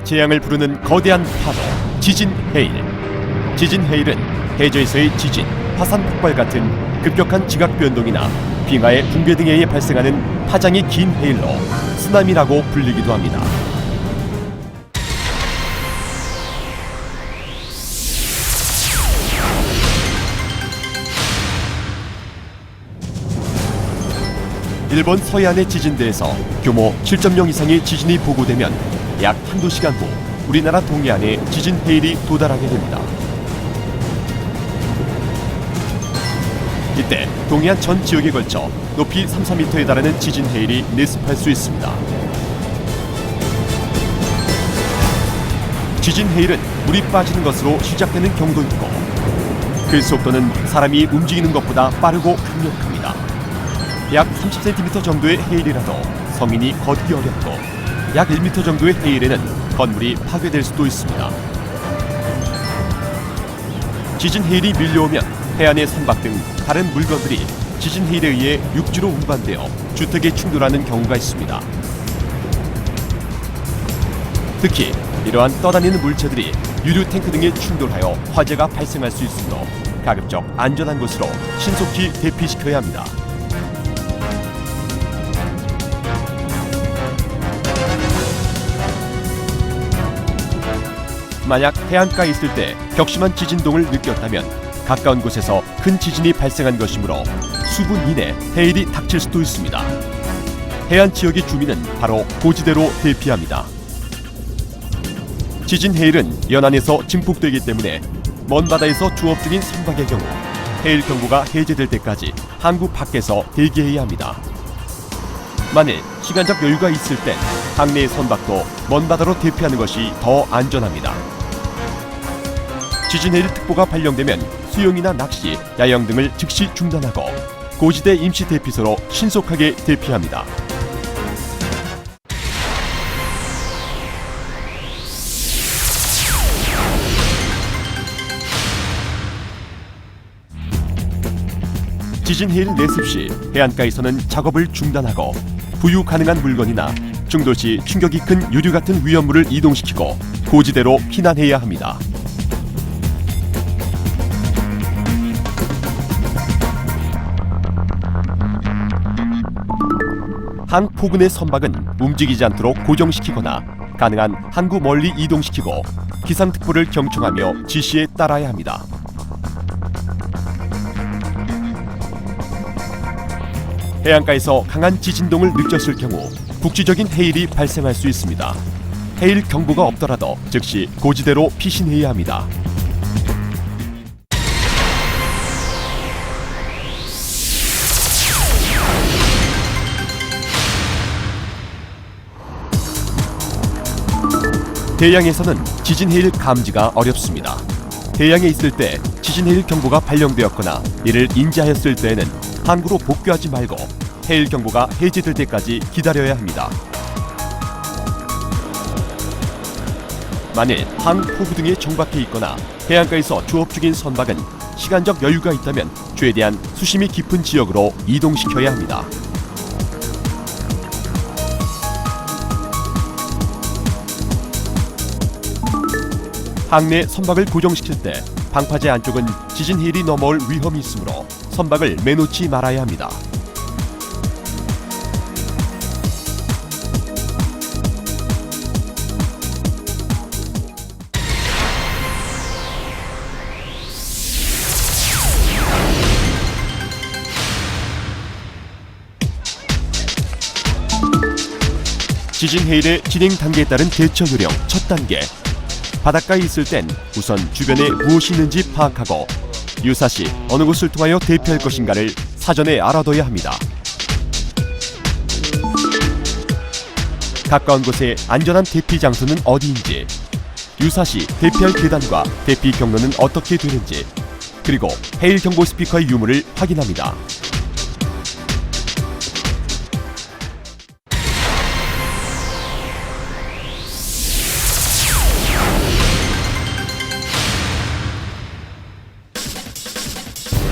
재앙을 부르는 거대한 파도, 지진 해일. 지진 해일은 해저에서의 지진, 화산 폭발 같은 급격한 지각 변동이나 빙하의 붕괴 등에 의해 발생하는 파장이 긴 해일로 쓰나미라고 불리기도 합니다. 일본 서해안의 지진대에서 규모 7.0 이상의 지진이 보고되면 약 한두 시간 후 우리나라 동해안에 지진 해일이 도달하게 됩니다. 이때 동해안 전 지역에 걸쳐 높이 3-4m에 달하는 지진 해일이 내습할 수 있습니다. 지진 해일은 물이 빠지는 것으로 시작되는 경우도 있고 그 속도는 사람이 움직이는 것보다 빠르고 강력합니다. 약 30cm 정도의 해일이라도 성인이 걷기 어렵고 약 1m 정도의 해일에는 건물이 파괴될 수도 있습니다. 지진 해일이 밀려오면 해안의 선박 등 다른 물건들이 지진 해일에 의해 육지로 운반되어 주택에 충돌하는 경우가 있습니다. 특히 이러한 떠다니는 물체들이 유류 탱크 등에 충돌하여 화재가 발생할 수 있으므로 가급적 안전한 곳으로 신속히 대피시켜야 합니다. 만약 해안가에 있을 때 격심한 지진동을 느꼈다면 가까운 곳에서 큰 지진이 발생한 것이므로 수분 이내 해일이 닥칠 수도 있습니다. 해안 지역의 주민은 바로 고지대로 대피합니다. 지진 해일은 연안에서 증폭되기 때문에 먼 바다에서 조업 중인 선박의 경우 해일 경보가 해제될 때까지 항구 밖에서 대기해야 합니다. 만일 시간적 여유가 있을 땐 항내의 선박도 먼 바다로 대피하는 것이 더 안전합니다. 지진 해일 특보가 발령되면 수영이나 낚시, 야영 등을 즉시 중단하고 고지대 임시 대피소로 신속하게 대피합니다. 지진 해일 내습 시 해안가에서는 작업을 중단하고 부유 가능한 물건이나 충돌 시 충격이 큰 유류 같은 위험물을 이동시키고 고지대로 피난해야 합니다. 항포근의 선박은 움직이지 않도록 고정시키거나 가능한 항구 멀리 이동시키고 기상특보를 경청하며 지시에 따라야 합니다. 해안가에서 강한 지진동을 느꼈을 경우 국지적인 해일이 발생할 수 있습니다. 해일 경보가 없더라도 즉시 고지대로 피신해야 합니다. 대양에서는 지진 해일 감지가 어렵습니다. 대양에 있을 때 지진 해일 경보가 발령되었거나 이를 인지하였을 때에는 항구로 복귀하지 말고 해일 경보가 해제될 때까지 기다려야 합니다. 만일 항포구 등에 정박해 있거나 해안가에서 조업 중인 선박은 시간적 여유가 있다면 최대한 수심이 깊은 지역으로 이동시켜야 합니다. 항내 선박을 고정시킬 때 방파제 안쪽은 지진 해일이 넘어올 위험이 있으므로 선박을 매놓지 말아야 합니다. 지진 해일의 진행 단계에 따른 대처 요령 첫 단계. 바닷가에 있을 땐 우선 주변에 무엇이 있는지 파악하고 유사시 어느 곳을 통하여 대피할 것인가를 사전에 알아둬야 합니다. 가까운 곳에 안전한 대피 장소는 어디인지, 유사시 대피할 계단과 대피 경로는 어떻게 되는지, 그리고 해일 경보 스피커의 유무를 확인합니다.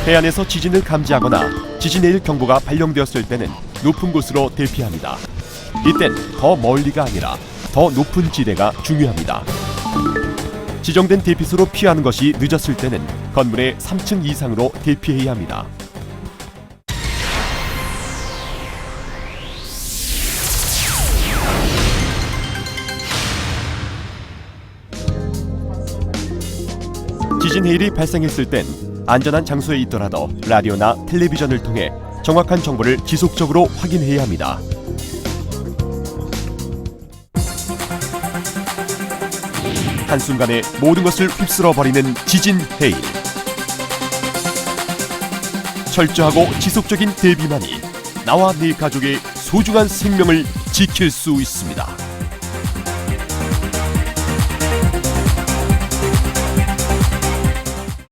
해안에서 지진을 감지하거나 지진 해일 경보가 발령되었을 때는 높은 곳으로 대피합니다. 이땐 더 멀리가 아니라 더 높은 지대가 중요합니다. 지정된 대피소로 피하는 것이 늦었을 때는 건물의 3층 이상으로 대피해야 합니다. 지진 해일이 발생했을 땐 안전한 장소에 있더라도 라디오나 텔레비전을 통해 정확한 정보를 지속적으로 확인해야 합니다. 한순간에 모든 것을 휩쓸어버리는 지진 해일. 철저하고 지속적인 대비만이 나와 네 가족의 소중한 생명을 지킬 수 있습니다.